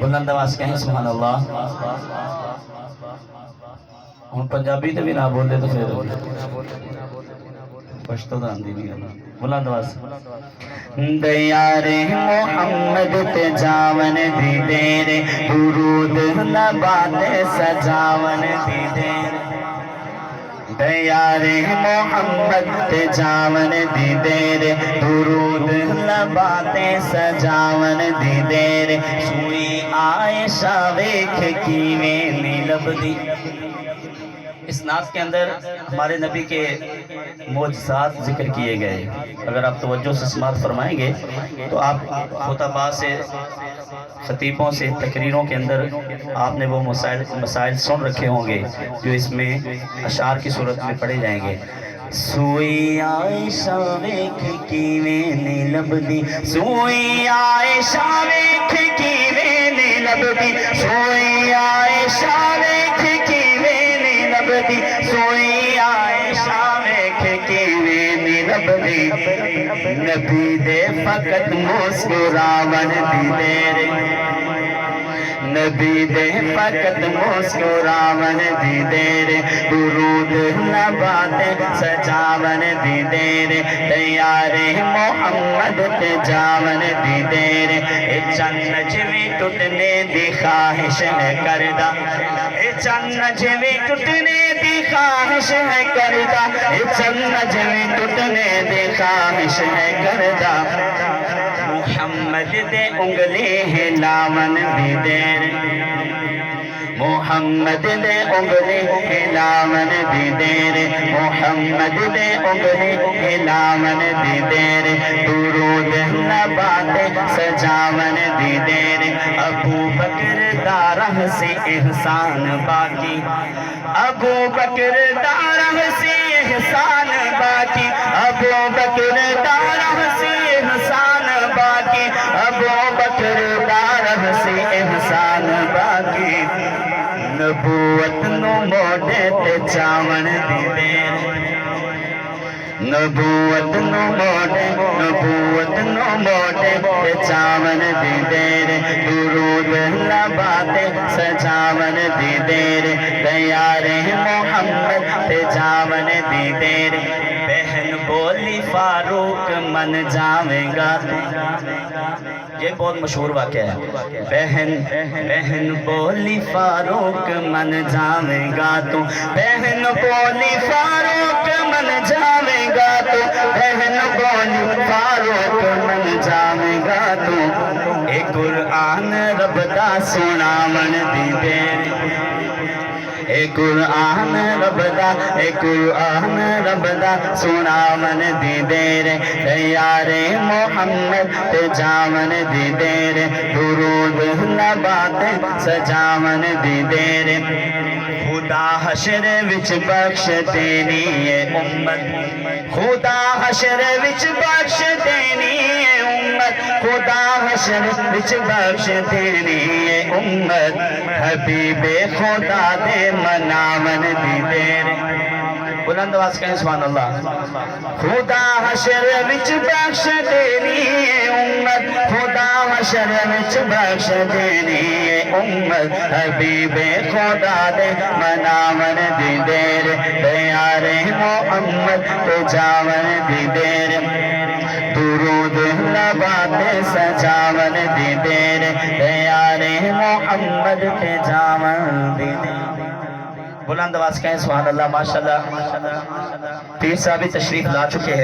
بلند آواز کہیں سبحان اللہ. ہوں پنجابی تے بھی نہ بولے تو پھر پشتو دا آندی نہیں گل. بلند آواز. دیار محمد تے جاون دی دیر درود نبات سجاون دی دیر. دیار محمد تے جاون دی دیر درود نبات سجاون دی دیر. سوئی عائشہ ویکھ کیویں نہیں لبدی. اس نعت کے اندر ہمارے نبی کے معجزات ذکر کیے گئے. اگر آپ توجہ سے سماعت فرمائیں گے تو آپ خطباء سے، خطیبوں سے، تقریروں کے اندر آپ نے وہ مسائل سن رکھے ہوں گے جو اس میں اشعار کی صورت میں پڑھے جائیں گے. سوئی عائشہ ویکھ کیویں نہیں لبدی، سوئی عائشہ ویکھ کیویں نہیں لبدی، سوئی عائشہ ویکھ کیویں نہیں لبدی، سوئی عائشہ ویکھ کیویں نہیں لبدی. نبی دے فقط مسکراون دی دیر، نبی دے فقط مسکراون دی دیر درود نبات سجاون دی دیر. دیار محمد تے جاون دی دیر. اے چند جویں ٹوٹنے دی خواہش ہے کردہ، اے چند جویں ٹوٹنے دی خواہش ہے کردہ، اے چند جویں ٹوٹنے دی خواہش ہے کردہ. محمد دے انگلی ہلاون دی دیر، محمد دے انگلی ہلاون دی دیر، محمد دے انگلی ہلاون دی دیر درود نبات سجاون دی دیر. ابو بکر دارہ سے احسان باقی، ابو بکر دارہ سے احسان باقی، ابو بکر دارہ سے احسان باقی، ابو بکر دارہ سے احسان باقی. نبوت نو موڑے تے چاون دی دیر، نبوت نو موڑے، نبوت نو موڑے تے چاون دی دیر درود نبات سجاون دی دیر. دیار محمد تے جاون دی دیر. بہن بولی فاروق من جاویں گا، یہ بہت مشہور واقعہ ہے. بہن بولی فاروق من جاویں گا تو، بہن بولی فاروق من جاویں گا تو، بہن بولی فاروق من جاویں گا تو. اے قرآن رب دا سناون دی دیر، اے قرآن رب دا، اے قرآن رب دا سناون دی دیر. دیار محمد تے جاون دی دیر درود نبات سجاون دی دیر. خدا حشر وچ بخش دینی ہے امت، خدا حشر وچ بخش دینی ہے امت، خدا حشر وچ بخش دینی ہے امت. حبیب خدا دے مناون دی دیر. بلند آواز کہیں سبحان اللہ. خدا حشر وچ بخش دینی ہے امت، خدا حشر وچ بخش دینی ہے امت. حبیب خدا دے مناون دی دیر. دیار محمد تے جاون دی دیر درود نبات سجاون دی دیر. دیار محمد تے جاون دی دیر. بلند آواز کہیں سبحان اللہ. ماشاءاللہ پیر صاحب تشریف لا چکے ہیں.